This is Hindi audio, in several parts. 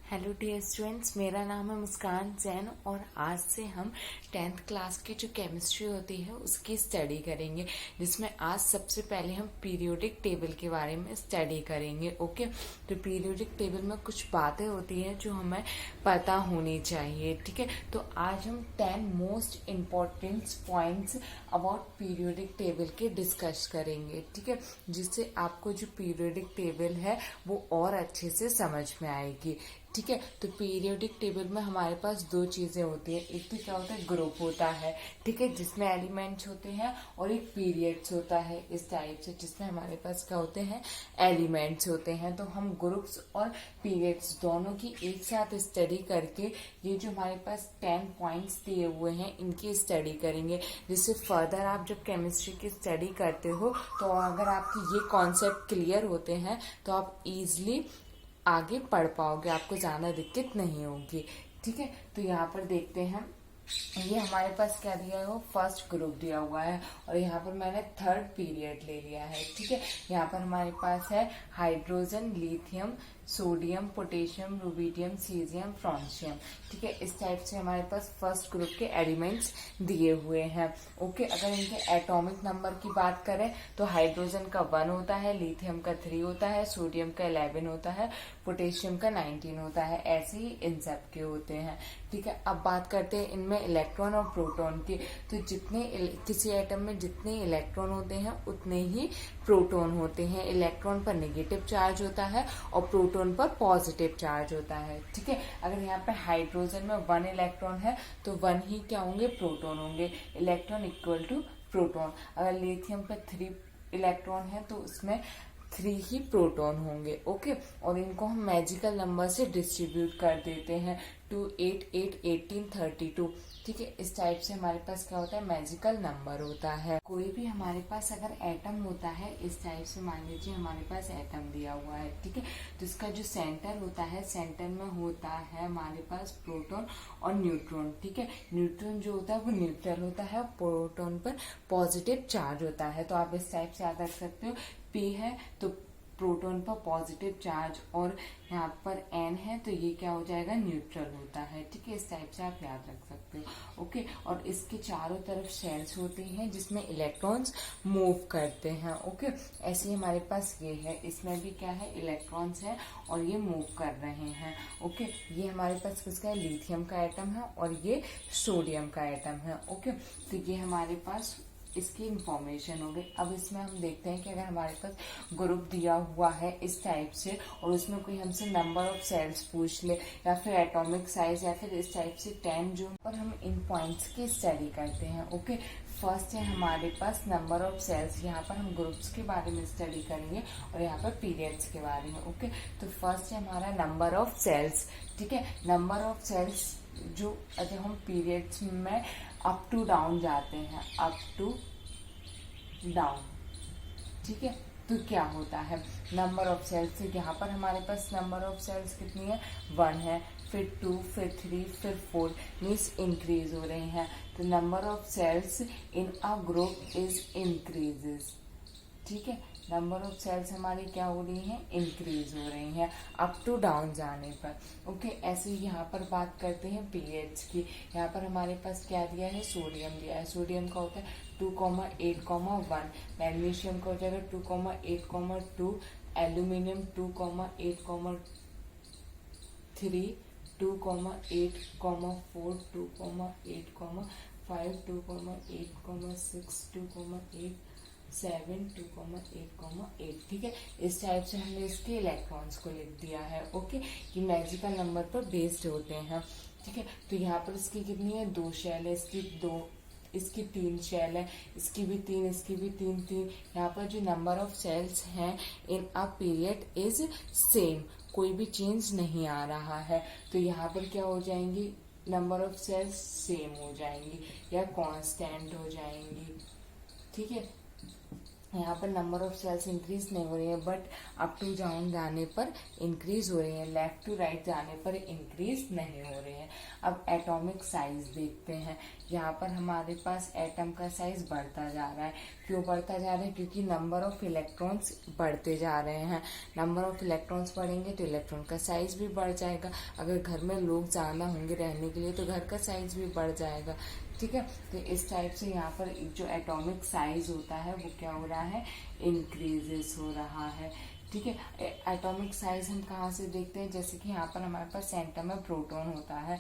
हेलो डियर स्टूडेंट्स, मेरा नाम है मुस्कान जैन और आज से हम 10th क्लास की जो केमिस्ट्री होती है उसकी स्टडी करेंगे, जिसमें आज सबसे पहले हम पीरियोडिक टेबल के बारे में स्टडी करेंगे। ओके, तो पीरियोडिक टेबल में कुछ बातें होती हैं जो हमें पता होनी चाहिए। ठीक है, तो आज हम 10 most important points about periodic table के डिस्कस करेंगे। ठीक है, जिससे आपको जो पीरियोडिक टेबल है वो और अच्छे से समझ में आएगी। ठीक है, तो पीरियोडिक टेबल में हमारे पास दो चीजें होती है। एक तो क्या होता है, ग्रुप होता है, ठीक है, जिसमें एलिमेंट्स होते हैं, और एक पीरियड्स होता है इस टाइप से, जिसमें हमारे पास क्या होते हैं, एलिमेंट्स होते हैं। तो हम ग्रुप्स और पीरियड्स दोनों की एक साथ स्टडी करके ये जो हमारे पास 10 पॉइंट्स दिए हुए हैं इनकी स्टडी करेंगे, जिससे फर्दर आप जब केमिस्ट्री की स्टडी करते हो तो अगर आपकी ये कॉन्सेप्ट क्लियर होते हैं तो आप इजिली आगे पढ़ पाओगे, आपको ज्यादा दिक्कत नहीं होगी। ठीक है, तो यहाँ पर देखते हैं, ये हमारे पास क्या दिया है, वो फर्स्ट ग्रुप दिया हुआ है और यहाँ पर मैंने थर्ड पीरियड ले लिया है। ठीक है, यहाँ पर हमारे पास है hydrogen, lithium, sodium, potassium, rubidium, caesium, francium. ठीक है, इस टाइप से हमारे पास फर्स्ट ग्रुप के एलिमेंट्स दिए हुए हैं। ओके, अगर इनके एटॉमिक नंबर की बात करें तो हाइड्रोजन का 1 होता है, लिथियम का 3 होता है, सोडियम का 11 होता है, पोटेशियम का 19 होता है। ऐसे ही इन सब के होते हैं। ठीक है, अब बात करते हैं इनमें इलेक्ट्रॉन और प्रोटॉन की। तो जितने किसी एटम में जितने इलेक्ट्रॉन होते हैं उतने ही प्रोटॉन होते हैं। इलेक्ट्रॉन पर नेगेटिव चार्ज होता है और प्रोटॉन पर पॉजिटिव चार्ज होता है। ठीक है, अगर यहाँ पे हाइड्रोजन में 1 इलेक्ट्रॉन है तो 1 ही क्या होंगे, प्रोटॉन होंगे। Electron equal to proton. अगर लिथियम पे 3 इलेक्ट्रॉन है तो उसमें 3 ही प्रोटॉन होंगे। ओके, और इनको हम मैजिकल नंबर से डिस्ट्रीब्यूट कर देते हैं 2, 8, 8, 18, 32। ठीक है, इस टाइप से हमारे पास क्या होता है, मैजिकल नंबर होता है। कोई भी हमारे पास अगर एटम होता है, इस टाइप से मान लीजिए हमारे पास एटम दिया हुआ है। ठीक है, तो इसका जो सेंटर होता है, सेंटर में होता है हमारे पास प्रोटॉन और न्यूट्रॉन। ठीक है, न्यूट्रॉन जो होता है वो न्यूट्रल होता है, प्रोटॉन पर पॉजिटिव चार्ज होता है। तो आप इस टाइप से याद रख सकते हो, पी है तो प्रोटॉन पर पॉजिटिव चार्ज और यहाँ पर एन है तो ये क्या हो जाएगा, न्यूट्रल होता है। ठीक है, इस टाइप से आप याद रख सकते हो। ओके, और इसके चारों तरफ शेल्स होते हैं जिसमें इलेक्ट्रॉन्स मूव करते हैं। ओके, ऐसे ही हमारे पास ये है, इसमें भी क्या है, इलेक्ट्रॉन्स है और ये मूव कर रहे हैं। ओके, ये हमारे पास किसका है, लिथियम का एटम है और ये सोडियम का एटम है। ओके, तो ये हमारे पास इसकी इंफॉर्मेशन हो गई। अब इसमें हम देखते हैं कि अगर हमारे पास ग्रुप दिया हुआ है इस टाइप से और उसमें कोई हमसे नंबर ऑफ सेल्स पूछ ले या फिर एटॉमिक साइज या फिर इस टाइप से 10 जो पर हम इन पॉइंट्स की स्टडी करते हैं। ओके, फर्स्ट है हमारे पास नंबर ऑफ सेल्स। यहाँ पर हम ग्रुप्स के बारे में स्टडी करेंगे और यहाँ पर पीरियड्स के बारे में। ओके, तो फर्स्ट है हमारा नंबर ऑफ सेल्स। ठीक है, नंबर ऑफ सेल्स जो जब हम पीरियड्स में अप टू डाउन जाते हैं, अप टू डाउन। ठीक है, तो क्या होता है, नंबर ऑफ सेल्स, यहाँ पर हमारे पास नंबर ऑफ सेल्स कितनी है, 1 है, फिर 2, फिर 3, फिर 4, मीन्स इंक्रीज हो रहे हैं। तो number of cells in a group is increases. ठीक है, नंबर ऑफ सेल्स हमारी क्या हो रही हैं, इंक्रीज हो रही हैं अप टू डाउन जाने पर। ओके, ऐसे ही यहाँ पर बात करते हैं पीरियड्स की। यहाँ पर हमारे पास क्या दिया है, सोडियम दिया है। सोडियम का होता है 2,8,1, मैग्नीशियम का हो जाएगा 2,8,2, एल्यूमिनियम 2,8,3, 2,8,4, 2,8,5, 2,8,6, 2,8, 7, 2,8,8। ठीक है, इस टाइप से हमने इसके इलेक्ट्रॉन्स को लिख दिया है। ओके, ये मैजिकल नंबर पर बेस्ड होते हैं। ठीक है, तो यहाँ पर इसकी कितनी है, 2 शेल है, इसकी 3 शेल है, इसकी भी 3, इसकी भी 3। यहाँ पर जो नंबर ऑफ सेल्स हैं इन अ पीरियड इज सेम, कोई भी चेंज नहीं आ रहा है। तो यहाँ पर क्या हो जाएंगी, नंबर ऑफ सेल्स सेम हो जाएंगी या कांस्टेंट हो जाएंगी। ठीक है, यहाँ पर नंबर ऑफ सेल्स इंक्रीज नहीं हो रही है, बट अप टू डाउन जाने पर इंक्रीज हो रही है, लेफ्ट टू राइट जाने पर इंक्रीज नहीं हो रही है। अब एटॉमिक साइज देखते हैं। यहाँ पर हमारे पास एटम का साइज बढ़ता जा रहा है। क्यों बढ़ता जा रहा है? क्योंकि नंबर ऑफ इलेक्ट्रॉन्स बढ़ते जा रहे हैं। नंबर ऑफ इलेक्ट्रॉन्स बढ़ेंगे तो इलेक्ट्रॉन का साइज भी बढ़ जाएगा। अगर घर में लोग ज्यादा होंगे रहने के लिए तो घर का साइज भी बढ़ जाएगा। ठीक है, तो इस टाइप से यहाँ पर जो एटॉमिक साइज होता है वो क्या हो रहा है? इंक्रीजेस हो रहा है। ठीक है, एटॉमिक साइज हम कहाँ से देखते हैं? जैसे कि यहाँ पर हमारे पास सेंटर में प्रोटॉन होता है।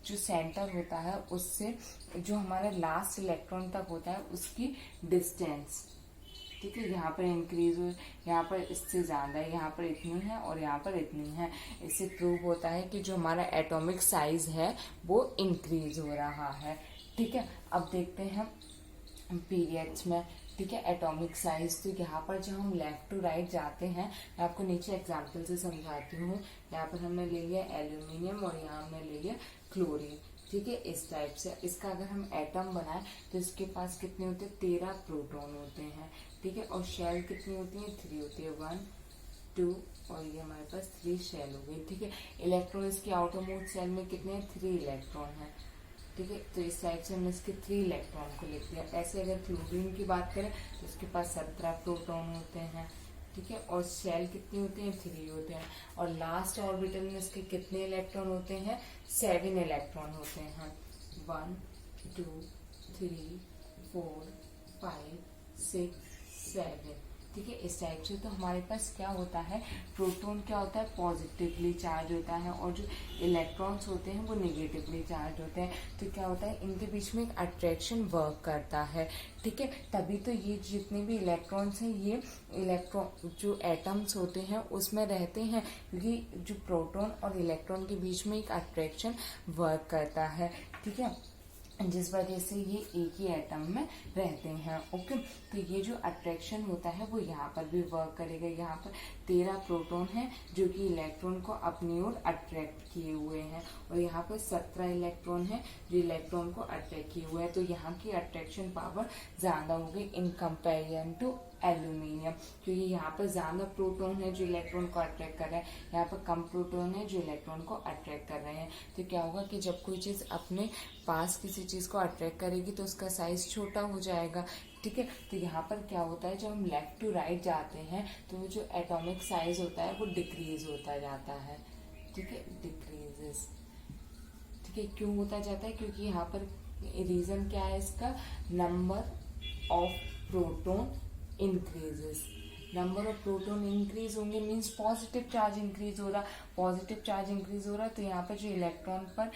जो सेंटर होता है उससे जो हमारा लास्ट इलेक्ट्रॉन तक होता है उसकी डिस्टेंस, ठीक है, यहाँ पर इंक्रीज हो, यहाँ पर इससे ज्यादा है, यहाँ पर इतनी है और यहाँ पर इतनी है। इससे प्रूव होता है कि जो हमारा एटॉमिक साइज है वो इंक्रीज हो रहा है। ठीक है, अब देखते हैं पीरियड्स में। ठीक है, एटॉमिक साइज, तो यहाँ पर जब हम लेफ्ट टू राइट जाते हैं, मैं आपको नीचे एग्जांपल से समझाती हूँ। यहाँ पर हमने ले लिया एल्यूमिनियम और यहाँ हमने ले लिया क्लोरीन। ठीक है, इस टाइप से इसका अगर हम एटम बनाए तो इसके पास कितने होते हैं? 13 प्रोटॉन होते हैं। ठीक है, और शेल कितनी होती है? 3 होती है, 1 2 और ये हमारे पास 3 शेल हो गई। ठीक है, इलेक्ट्रॉन इसके आउटर मोस्ट शेल में कितने हैं? 3 इलेक्ट्रॉन है। ठीक है, तो इस टाइप से हमने इसके 3 इलेक्ट्रॉन को लिख दिया। ऐसे अगर क्लोरीन की बात करें तो इसके पास 17 प्रोटॉन होते हैं। ठीक है, और शेल कितनी होती है? 3 होते हैं। और लास्ट ऑर्बिटल में इसके कितने इलेक्ट्रॉन होते हैं? 7 इलेक्ट्रॉन होते हैं। 1 2 3 4 5 6 7। ठीक है, इस टाइप से तो हमारे पास क्या होता है? प्रोटॉन क्या होता है? पॉजिटिवली चार्ज होता है और जो इलेक्ट्रॉन्स होते हैं वो निगेटिवली चार्ज होते हैं। तो क्या होता है? इनके बीच में एक अट्रैक्शन वर्क करता है। ठीक है, तभी तो ये जितने भी इलेक्ट्रॉन्स हैं ये इलेक्ट्रॉन जो एटम्स होते हैं उसमें रहते हैं, क्योंकि जो प्रोटॉन और इलेक्ट्रॉन के बीच में एक अट्रैक्शन वर्क करता है। ठीक है, जिस वजह से ये एक ही एटम में रहते हैं। ओके, तो ये जो अट्रैक्शन होता है वो यहाँ पर भी वर्क करेगा। यहाँ पर 13 प्रोटॉन है जो कि इलेक्ट्रॉन को अपनी ओर अट्रैक्ट किए हुए हैं और यहाँ पर 17 इलेक्ट्रॉन है जो इलेक्ट्रॉन को अट्रैक्ट किए हुए हैं। तो यहाँ की अट्रैक्शन पावर ज्यादा हो गई इन कंपेरिजन टू एल्यूमिनियम, क्योंकि यहाँ पर ज्यादा प्रोटॉन है जो इलेक्ट्रॉन को अट्रैक्ट कर रहे हैं, यहाँ पर कम प्रोटॉन है जो इलेक्ट्रॉन को अट्रैक्ट कर रहे हैं। तो क्या होगा कि जब कोई चीज अपने पास किसी चीज को अट्रैक्ट करेगी तो उसका साइज छोटा हो जाएगा। ठीक है, तो यहाँ पर क्या होता है? जब हम लेफ्ट टू राइट जाते हैं तो वो जो एटॉमिक साइज होता है वो डिक्रीज होता जाता है। ठीक है, डिक्रीजेस। ठीक है, क्यों होता जाता है? क्योंकि यहाँ पर रीजन क्या है इसका? Number of proton increases. Number of proton increase होंगे मीन्स पॉजिटिव चार्ज इंक्रीज हो रहा। पॉजिटिव चार्ज इंक्रीज हो रहा तो यहाँ पर जो इलेक्ट्रॉन पर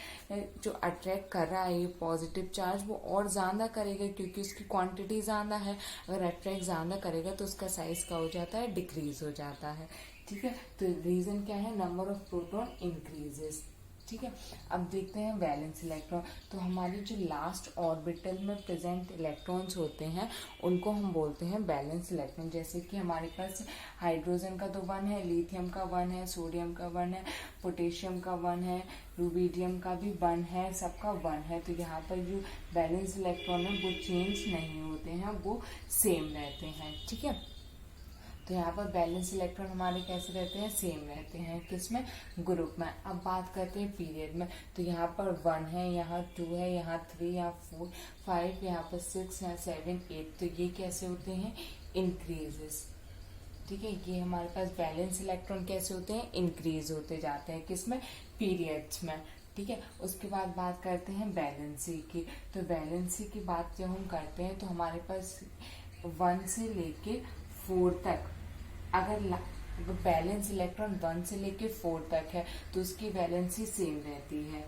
जो अट्रैक्ट कर रहा है ये पॉजिटिव चार्ज वो और ज्यादा करेगा, क्योंकि उसकी क्वांटिटी ज्यादा है। अगर अट्रैक्ट ज्यादा करेगा तो उसका साइज क्या हो जाता है? डिक्रीज हो जाता है। ठीक है, तो रीजन क्या है? Number of proton increases. ठीक है, अब देखते हैं वैलेंस इलेक्ट्रॉन। तो हमारी जो लास्ट ऑर्बिटल में प्रेजेंट इलेक्ट्रॉन्स होते हैं उनको हम बोलते हैं वैलेंस इलेक्ट्रॉन। जैसे कि हमारे पास हाइड्रोजन का तो 1 है, लिथियम का 1 है, सोडियम का 1 है, पोटेशियम का 1 है, रुबिडियम का भी 1 है, सबका 1 है। तो यहाँ पर जो वैलेंस इलेक्ट्रॉन है वो चेंज नहीं होते हैं, वो सेम रहते हैं। ठीक है, तो यहाँ पर बैलेंस इलेक्ट्रॉन हमारे कैसे रहते हैं? सेम रहते हैं। किसमें? ग्रुप में। अब बात करते हैं पीरियड में। तो यहाँ पर 1 है, यहाँ 2 है, यहाँ 3, यहाँ 4 5, यहाँ पर 6, यहाँ 7 8। तो ये कैसे होते हैं? इंक्रीजेस। ठीक है, ये हमारे पास बैलेंस इलेक्ट्रॉन कैसे होते हैं? इंक्रीज होते जाते हैं। किसमें? पीरियड्स में। ठीक है, उसके बाद बात करते हैं वैलेंसी की। तो वैलेंसी की बात जब हम करते हैं तो हमारे पास 1 से लेके 4 तक अगर बैलेंस इलेक्ट्रॉन 1 से लेके 4 तक है तो उसकी वैलेंसी सेम रहती है।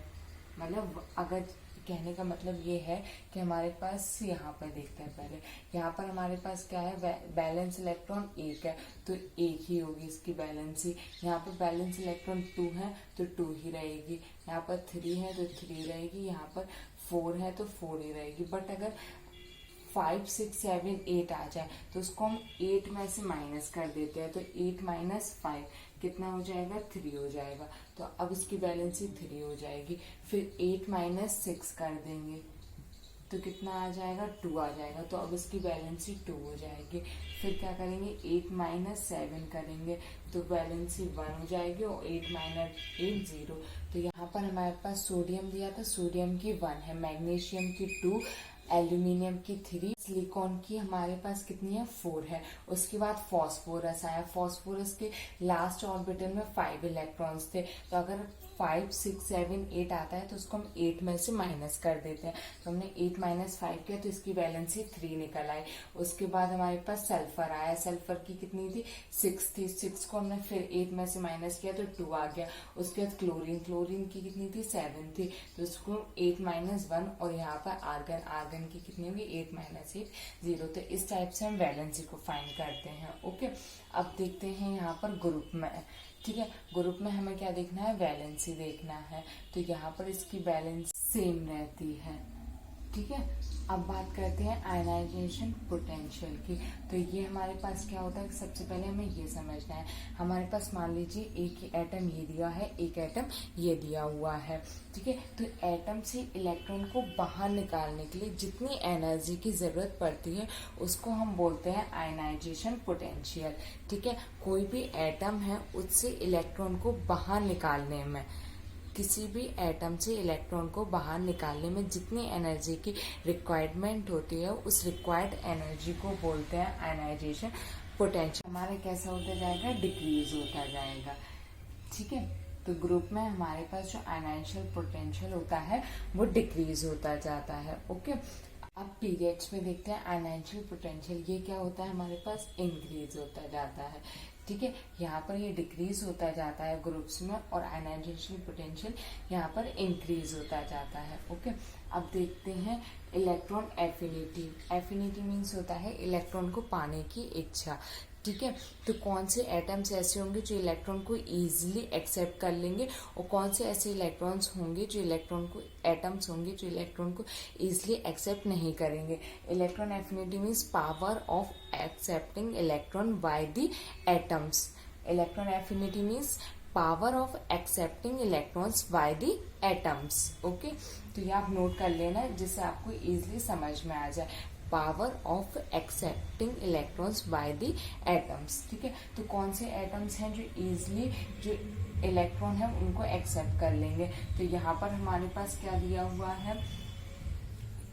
मतलब अगर कहने का मतलब ये है कि हमारे पास यहाँ पर देखते हैं पहले, यहाँ पर हमारे पास क्या है? बैलेंस इलेक्ट्रॉन 1 है तो 1 ही होगी इसकी बैलेंसी। यहाँ पर बैलेंस इलेक्ट्रॉन 2 है तो 2 ही रहेगी। यहाँ पर 3 है तो 3 रहेगी। यहाँ पर 4 है तो 4 ही रहेगी। बट अगर 5 6 7 8 आ जाए तो उसको हम 8 में से माइनस कर देते हैं। तो 8 माइनस 5 कितना हो जाएगा? 3 हो जाएगा। तो अब इसकी वैलेंसी 3 हो जाएगी। फिर 8 माइनस 6 कर देंगे तो कितना आ जाएगा, 2 आ जाएगा। तो अब इसकी वैलेंसी 2 हो जाएगी। फिर क्या करेंगे, 8 माइनस 7 करेंगे तो वैलेंसी 1 हो जाएगी, और 8 माइनस 8 0। तो यहाँ पर हमारे पास सोडियम दिया था, सोडियम की 1 है, मैग्नीशियम की 2, एल्यूमिनियम की 3, सिलिकॉन की हमारे पास कितनी है, 4 है। उसके बाद फॉस्फोरस आया, फॉस्फोरस के लास्ट ऑर्बिटल में 5 इलेक्ट्रॉन्स थे। तो अगर 5 6 7 8 आता है तो उसको हम 8 में से माइनस कर देते हैं। तो हमने 8 माइनस 5 किया तो इसकी वैलेंसी 3 निकल आई। उसके बाद हमारे पास सल्फर आया, सल्फर की कितनी थी, 6 थी, 6 को हमने फिर 8 में से माइनस किया तो 2 आ गया। उसके बाद क्लोरीन, क्लोरीन की कितनी थी, 7 थी, तो उसको 8 माइनस 1, और यहाँ पर आर्गन, आर्गन की कितनी होगी, 8 माइनस 8 0। तो इस टाइप से हम वैलेंसी को फाइंड करते हैं। ओके, अब देखते हैं यहाँ पर ग्रुप में, ठीक है, ग्रुप में हमें क्या देखना है, वैलेंसी देखना है। तो यहाँ पर इसकी वैलेंसी सेम रहती है, ठीक है। अब बात करते हैं आयनाइजेशन पोटेंशियल की। तो ये हमारे पास क्या होता है, सबसे पहले हमें ये समझना है, हमारे पास मान लीजिए एक ही एटम ये दिया है, एक एटम ये दिया हुआ है, ठीक है। तो एटम से इलेक्ट्रॉन को बाहर निकालने के लिए जितनी एनर्जी की जरूरत पड़ती है उसको हम बोलते हैं आयनाइजेशन पोटेंशियल, ठीक है। कोई भी एटम है उससे इलेक्ट्रॉन को बाहर निकालने में, किसी भी एटम से इलेक्ट्रॉन को बाहर निकालने में जितनी एनर्जी की रिक्वायरमेंट होती है उस रिक्वायर्ड एनर्जी को बोलते हैं आयनाइजेशन पोटेंशियल। हमारा कैसा होता जाएगा, डिक्रीज होता जाएगा, ठीक है। तो ग्रुप में हमारे पास जो आयनाइजेशन पोटेंशियल होता है वो डिक्रीज होता जाता है। ओके, अब पीरियड्स में देखते हैं आयनाइजेशन पोटेंशियल, ये क्या होता है, हमारे पास इंक्रीज होता जाता है, ठीक है। यहाँ पर ये डिक्रीज होता जाता है ग्रुप्स में, और आयनाइजेशन पोटेंशियल यहाँ पर इंक्रीज होता जाता है। ओके, अब देखते हैं इलेक्ट्रॉन एफिनिटी। एफिनिटी मीन्स होता है इलेक्ट्रॉन को पाने की इच्छा, ठीक है। तो कौन से एटम्स ऐसे होंगे जो इलेक्ट्रॉन को इजीली एक्सेप्ट कर लेंगे, और कौन से ऐसे इलेक्ट्रॉन्स होंगे जो इलेक्ट्रॉन को, एटम्स होंगे जो इलेक्ट्रॉन को इजीली एक्सेप्ट नहीं करेंगे। Electron affinity means power of accepting electron by the atoms. Electron affinity means power of accepting electrons by the atoms. Okay, तो ये आप नोट कर लेना जिससे आपको इजीली समझ में आ जाए, power of accepting electrons by the atoms, ठीक है। तो कौन से एटम्स हैं जो इजीली जो इलेक्ट्रॉन है उनको एक्सेप्ट कर लेंगे। तो यहाँ पर हमारे पास क्या दिया हुआ है,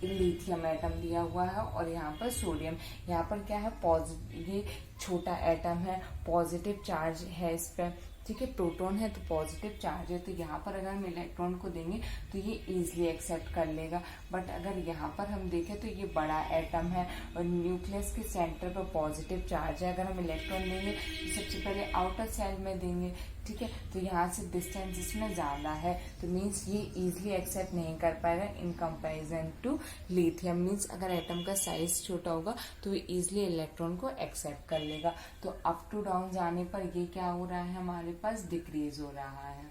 लिथियम एटम दिया हुआ है, और यहाँ पर सोडियम। यहाँ पर क्या है, पॉजिटिव, ये छोटा एटम है, पॉजिटिव चार्ज है इस पर, ठीक है। प्रोटॉन है तो पॉजिटिव चार्ज है, तो यहाँ पर अगर हम इलेक्ट्रॉन को देंगे तो ये इजीली एक्सेप्ट कर लेगा। बट अगर यहाँ पर हम देखें तो ये बड़ा एटम है और न्यूक्लियस के सेंटर पर पॉजिटिव चार्ज है, अगर हम इलेक्ट्रॉन देंगे तो सबसे पहले आउटर सेल में देंगे, ठीक है। तो यहाँ से डिस्टेंस इसमें ज़्यादा है, तो मीन्स ये इजीली एक्सेप्ट नहीं कर पाएगा in comparison to lithium. Means अगर एटम का साइज छोटा होगा तो ये इजीली इलेक्ट्रॉन को एक्सेप्ट कर लेगा। तो अप टू डाउन जाने पर ये क्या हो रहा है, हमारे पास डिक्रीज हो रहा है,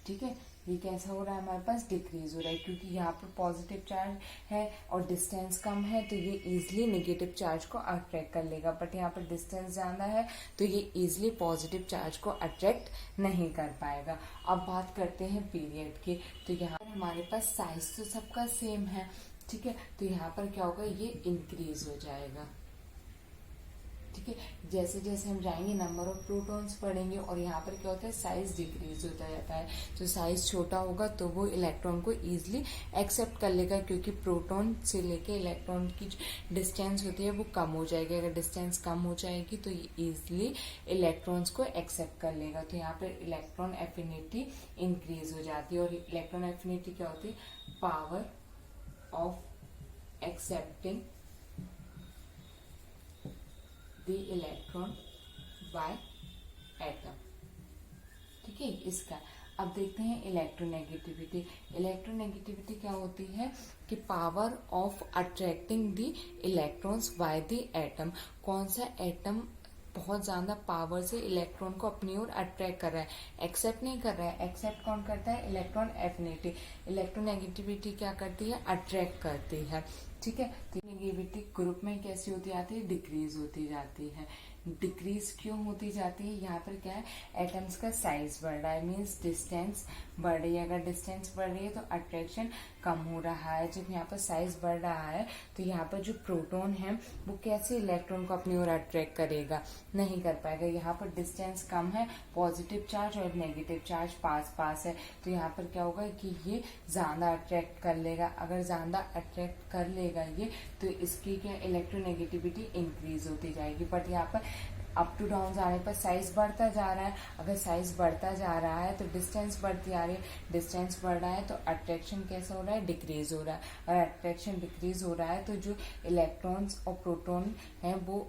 ठीक है। ये कैसा हो रहा है, हमारे पास डिक्रीज हो रहा है, क्योंकि यहाँ पर पॉजिटिव चार्ज है और डिस्टेंस कम है तो ये इजीली नेगेटिव चार्ज को अट्रैक्ट कर लेगा। बट यहाँ पर डिस्टेंस ज़्यादा है तो ये इजीली पॉजिटिव चार्ज को अट्रैक्ट नहीं कर पाएगा। अब बात करते हैं पीरियड की। तो यहाँ पर हमारे पास साइज तो सबका सेम है, ठीक है। तो यहाँ पर क्या होगा, ये इंक्रीज हो जाएगा, ठीक है। जैसे जैसे हम जाएंगे नंबर ऑफ प्रोटॉन्स बढ़ेंगे, और यहाँ पर क्या होता है, साइज डिक्रीज होता जाता है। तो साइज छोटा होगा तो वो इलेक्ट्रॉन को इजीली एक्सेप्ट कर लेगा, क्योंकि प्रोटॉन से लेके इलेक्ट्रॉन की जो डिस्टेंस होती है वो कम हो जाएगी। अगर डिस्टेंस कम हो जाएगी तो ये इजीली इलेक्ट्रॉन्स को एक्सेप्ट कर लेगा। तो यहाँ पर इलेक्ट्रॉन एफिनिटी इंक्रीज हो जाती है। और इलेक्ट्रॉन एफिनिटी क्या होती है, power of accepting the electron by atom, ठीक है। इसका अब देखते हैं इलेक्ट्रोनेगेटिविटी। इलेक्ट्रोनेगेटिविटी क्या होती है कि power of attracting the electrons by the atom. कौन सा एटम बहुत ज्यादा पावर से इलेक्ट्रॉन को अपनी ओर अट्रैक्ट कर रहा है, एक्सेप्ट नहीं कर रहा है। एक्सेप्ट कौन करता है, इलेक्ट्रॉन एफिनिटी। इलेक्ट्रोनेगेटिविटी क्या करती है, अट्रैक्ट करती है, ठीक है। तो नेगेटिविटी ग्रुप में कैसी होती जाती है, डिक्रीज होती जाती है। डिक्रीज क्यों होती जाती है? यहाँ पर क्या है, एटम्स का साइज बढ़ रहा है, मीन्स डिस्टेंस बढ़ रही है। अगर डिस्टेंस बढ़ रही है तो अट्रैक्शन कम हो रहा है। जब यहाँ पर साइज बढ़ रहा है तो यहाँ पर जो प्रोटॉन है वो कैसे इलेक्ट्रॉन को अपनी ओर अट्रैक्ट करेगा? नहीं कर पाएगा। यहाँ पर डिस्टेंस कम है, पॉजिटिव चार्ज और नेगेटिव चार्ज पास पास है, तो यहाँ पर क्या होगा कि ये ज्यादा अट्रैक्ट कर लेगा। अगर ज्यादा अट्रैक्ट कर लेगा ये, तो इसकी क्या इलेक्ट्रोनेगेटिविटी इंक्रीज होती जाएगी। बट यहाँ पर अप टू डाउन जाने पर साइज बढ़ता जा रहा है। अगर साइज बढ़ता जा रहा है तो डिस्टेंस बढ़ती आ रही है, डिस्टेंस बढ़ रहा है तो अट्रैक्शन कैसा हो रहा है? डिक्रीज हो रहा है। और अट्रैक्शन डिक्रीज हो रहा है तो जो इलेक्ट्रॉन्स और प्रोटॉन है वो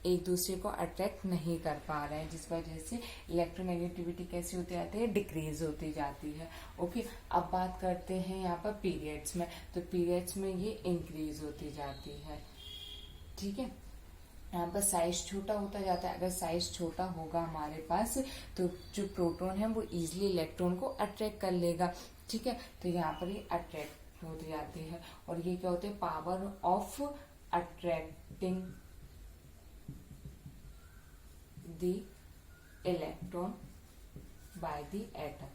एक दूसरे को अट्रैक्ट नहीं कर पा रहे हैं, जिस वजह से इलेक्ट्रोनेगेटिविटी कैसी होती जाती है? डिक्रीज होती जाती है। ओके, अब बात करते हैं यहाँ पर पीरियड्स में। तो पीरियड्स में ये इंक्रीज होती जाती है। ठीक है, यहाँ पर साइज छोटा होता जाता है। अगर साइज छोटा होगा हमारे पास तो जो प्रोटॉन है वो इजिली इलेक्ट्रॉन को अट्रैक्ट कर लेगा। ठीक है, तो यहाँ पर ये अट्रैक्ट होती जाती है। और ये क्या होते हैं? Power of attracting the electron by the atom.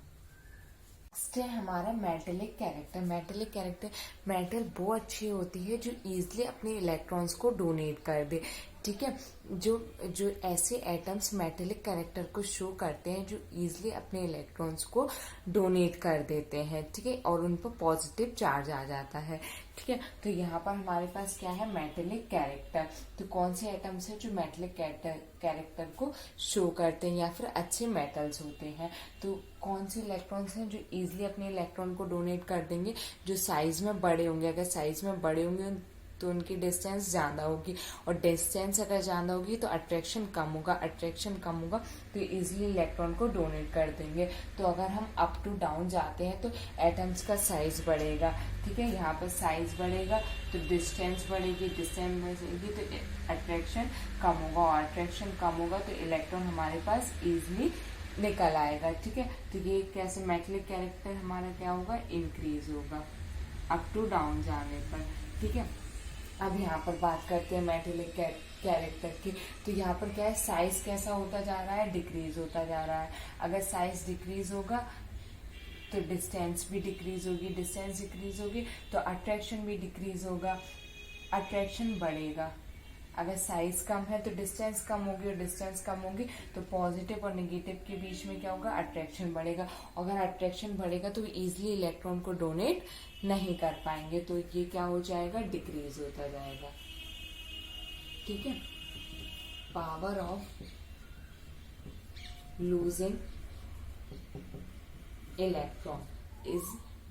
Next है हमारा metallic character. Metallic character, metal वो अच्छी होती है जो इजिली अपने इलेक्ट्रॉन्स को डोनेट कर दे। ठीक है, जो ऐसे एटम्स मेटेलिक कैरेक्टर को शो करते हैं जो इजिली अपने इलेक्ट्रॉन्स को डोनेट कर देते हैं। ठीक है, और उन पर पॉजिटिव चार्ज आ जाता है। ठीक है, तो यहाँ पर हमारे पास क्या है? Metallic character. तो कौन से एटम्स है जो मेटेलिक कैरेक्टर को शो करते हैं या फिर अच्छे मेटल्स होते हैं? तो कौन से इलेक्ट्रॉन्स हैं जो इजिली अपने इलेक्ट्रॉन को डोनेट कर देंगे? जो साइज में बड़े होंगे। अगर साइज में बड़े होंगे तो उनकी डिस्टेंस ज्यादा होगी, और डिस्टेंस अगर ज्यादा होगी तो अट्रैक्शन कम होगा। अट्रैक्शन कम होगा तो इजिली इलेक्ट्रॉन को डोनेट कर देंगे। तो अगर हम अप टू डाउन जाते हैं तो एटम्स का साइज बढ़ेगा। ठीक है, यहाँ पर साइज बढ़ेगा तो डिस्टेंस बढ़ेगी, डिस्टेंस बढ़ेगी तो अट्रैक्शन कम होगा, और अट्रैक्शन कम होगा तो इलेक्ट्रॉन हमारे पास इजिली निकल आएगा। ठीक है, तो ये कैसे मेटेलिक कैरेक्टर हमारा क्या होगा? इंक्रीज होगा अप टू डाउन जाने पर। ठीक है, अब यहाँ पर बात करते हैं मेटेलिक कैरेक्टर की। तो यहाँ पर क्या है? साइज कैसा होता जा रहा है? डिक्रीज होता जा रहा है। अगर साइज डिक्रीज होगा तो डिस्टेंस भी डिक्रीज होगी, डिस्टेंस डिक्रीज होगी तो अट्रैक्शन भी डिक्रीज होगा, अट्रैक्शन बढ़ेगा। अगर साइज कम है तो डिस्टेंस कम होगी, और डिस्टेंस कम होगी तो पॉजिटिव और नेगेटिव के बीच में क्या होगा? अट्रैक्शन बढ़ेगा। अगर अट्रैक्शन बढ़ेगा तो इजिली इलेक्ट्रॉन को डोनेट नहीं कर पाएंगे, तो ये क्या हो जाएगा? डिक्रीज होता जाएगा। ठीक है, power of losing electron is,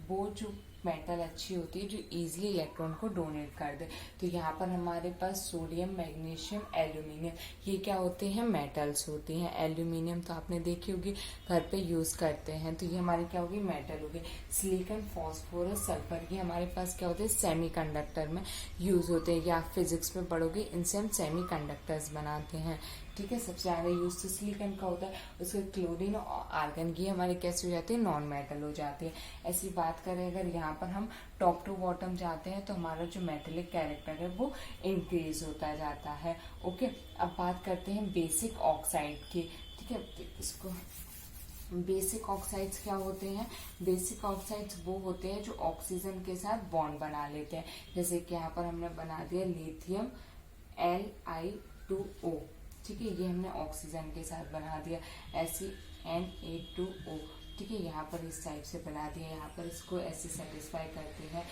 वो जो मेटल अच्छी होती है जो इजिली इलेक्ट्रॉन को डोनेट कर दे। तो यहाँ पर हमारे पास सोडियम, मैग्नीशियम, एल्यूमिनियम, ये क्या होते हैं? मेटल्स होती हैं। एल्यूमिनियम तो आपने देखी होगी, घर पे यूज करते हैं, तो ये हमारी क्या होगी? मेटल होगी। सिलिकॉन, फास्फोरस, सल्फर, ये हमारे पास क्या होते हैं? सेमीकंडक्टर में यूज होते हैं, या फिजिक्स में पढ़ोगे इनसे हम सेमीकंडक्टर्स बनाते हैं। ठीक है, सबसे ज्यादा यूज तो सिलिकॉन का होता है। उसके क्लोरीन और आर्गन की हमारे कैसे हो जाते हैं? नॉन मेटल हो जाते हैं। ऐसी बात करें अगर यहाँ पर हम टॉप टू बॉटम जाते हैं तो हमारा जो मेटेलिक कैरेक्टर है वो इंक्रीज होता जाता है। ओके, अब बात करते हैं बेसिक ऑक्साइड की। ठीक है, तो इसको बेसिक ऑक्साइड्स क्या होते हैं? बेसिक ऑक्साइड्स वो होते हैं जो ऑक्सीजन के साथ बॉन्ड बना लेते हैं। जैसे कि यहाँ पर हमने बना दिया लिथियम Li2O। ठीक है, ये हमने ऑक्सीजन के साथ बना दिया। ऐसी Na2O। ठीक है, यहाँ पर इस टाइप से बना दिया। यहाँ पर इसको ऐसे सेटिस्फाई करते हैं।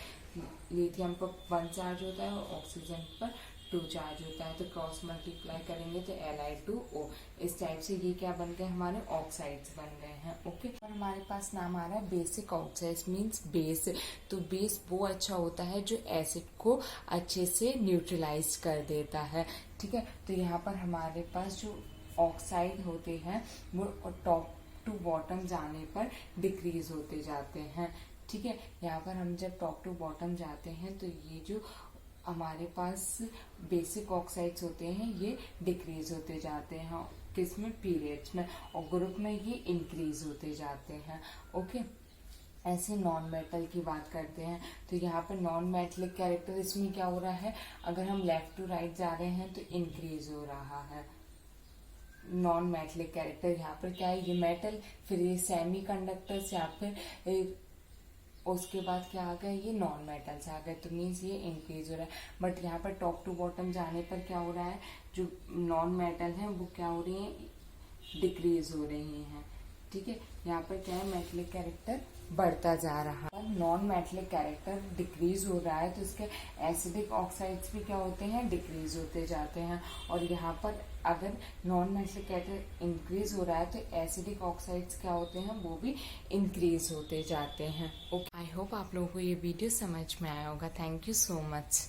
लिथियम पर 1 चार्ज होता है और ऑक्सीजन पर 2 चार्ज होता है, तो क्रॉस मल्टीप्लाई करेंगे तो Li2O। इस टाइप से ये क्या बन गए? हमारे ऑक्साइड्स बन गए हैं। ओके, और हमारे पास नाम आ रहा है बेसिक ऑक्साइड्स, मीन्स बेस। तो बेस वो अच्छा होता है जो एसिड को अच्छे से न्यूट्रलाइज कर देता है। ठीक है, तो यहाँ पर हमारे पास जो ऑक्साइड होते हैं वो टॉप टू बॉटम जाने पर डिक्रीज होते जाते हैं। ठीक है, यहाँ पर हम जब टॉप टू बॉटम जाते हैं तो ये जो हमारे पास बेसिक ऑक्साइड्स होते हैं ये डिक्रीज होते जाते हैं। किसमें? पीरियड्स में, और ग्रुप में ये इंक्रीज होते जाते हैं। ओके, ऐसे नॉन मेटल की बात करते हैं। तो यहाँ पर नॉन मेटलिक कैरेक्टर इसमें क्या हो रहा है? अगर हम लेफ्ट टू राइट जा रहे हैं तो इंक्रीज हो रहा है। Non metallic character. यहाँ पर क्या है, ये मेटल, फिर ये सेमी कंडक्टर्स, या फिर उसके बाद क्या आ गया, ये नॉन मेटल्स आ गए। तो मीन्स ये इंक्रीज हो रहा है। बट यहाँ पर टॉप टू बॉटम जाने पर क्या हो रहा है, जो नॉन मेटल है वो क्या हो रही है, डिक्रीज हो रही हैं। ठीक है, यहाँ पर क्या है, मेटलिक कैरेक्टर बढ़ता जा रहा है, नॉन मेटलिक कैरेक्टर डिक्रीज हो रहा है। तो इसके एसिडिक ऑक्साइड्स भी क्या होते हैं, डिक्रीज होते जाते हैं। और यहाँ पर अगर नॉन मेटलिक कैरेक्टर इंक्रीज हो रहा है तो एसिडिक ऑक्साइड्स क्या होते हैं, वो भी इंक्रीज होते जाते हैं। ओके, आई होप आप लोगों को ये वीडियो समझ में आया होगा। Thank you so much.